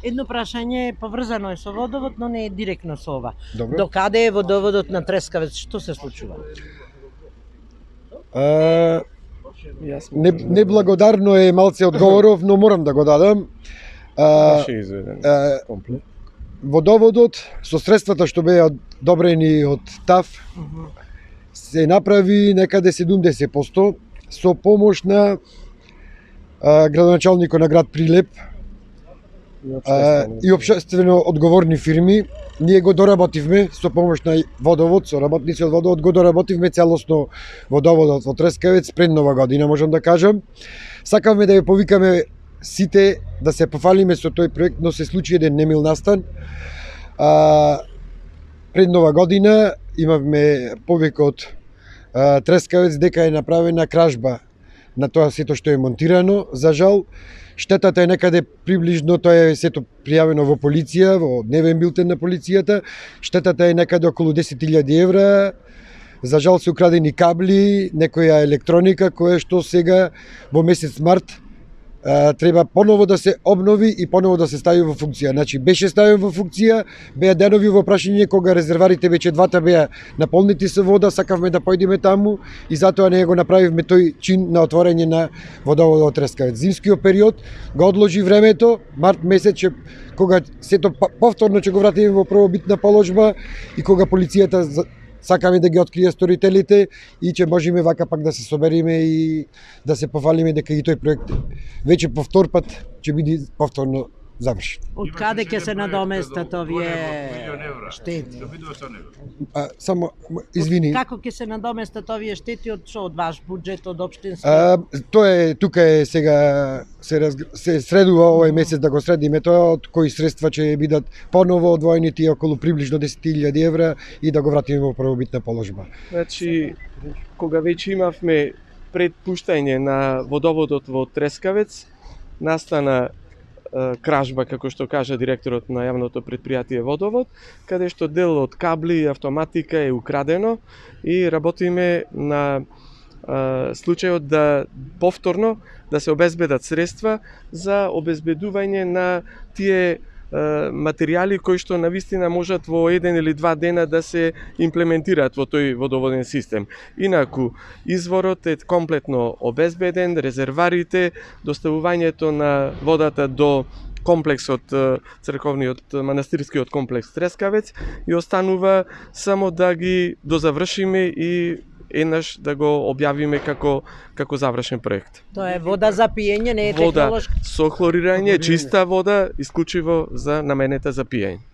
Едно прашање е поврзано е со водовод, но не е директно со ова. Добро. До каде е водоводот на Трескавец? Што се случува? Неблагодарно е малце одговоров, но морам да го дадам. Беше изведен комплет. Водоводот со средствата што беа одобрени од ТАФ се направи некаде 70% со помош на градоначалникот на град Прилеп и општествено одговорни фирми. Ние го доработивме со помош на водовод, со работници од водовод го доработивме целосно водоводот во Трескавец пред нова година, можам да кажам. Сакавме да ја повикаме сите да се пофалиме со тој проект, но се случи еден немил настан. Пред нова година имавме повик од Трескавец дека е направена кражба на тоа сето што е монтирано. За жал, штетата е некаде приближно, тоа е сето пријавено во полиција, во дневен билтен на полицијата. Штетата е некаде околу 10.000 евра. За жал се украдени кабли, некоја електроника која што сега во месец март треба поново да се обнови и поново да се стави во функција. Значи беше ставен во функција, беа денови во прашање кога резерварите веќе двата беа наполнети со вода, сакавме да појдеме таму и затоа не го направивме тој чин на отворање на водоводот од Трескавец. Зимскиот период го одложи времето, март месец кога сето повторно ќе го вратиме во првобитна положба и кога полицијата сакаме да ги открие сторителите и ќе можеме вака пак да се собериме и да се пофалиме дека и тој проект веќе по втор пат ќе биде повторно завршен. Од каде ќе се надоместат овие штети? Само извини. Како ќе се надоместат овие штети, од што, од ваш буџет, од општински? Тоа е тука е сега се средува овој месец да го средиме тоа, од кои средства ќе бидат поново одвоени тие околу приближно 10.000 евра и да го вратиме во првобитна положба. Значи, кога веќе имавме предпуштање на водоводот во Трескавец, настана кражба, како што кажа директорот на јавното предпријатие Водовод, каде што дел од кабли и автоматика е украдено и работиме на случајот да повторно да се обезбедат средства за обезбедување на тие материјали кои што навистина можат во еден или два дена да се имплементираат во тој водоводен систем. Инаку, изворот е комплетно обезбеден, резерварите, доставувањето на водата до комплексот, црковниот манастирскиот комплекс Трескавец и останува само да ги дозавршиме и еднаш да го објавиме како завршен проект. Тоа е вода за пиење, не е вода технолошка. со хлорирање, чиста вода, исклучиво за наменета за пиење.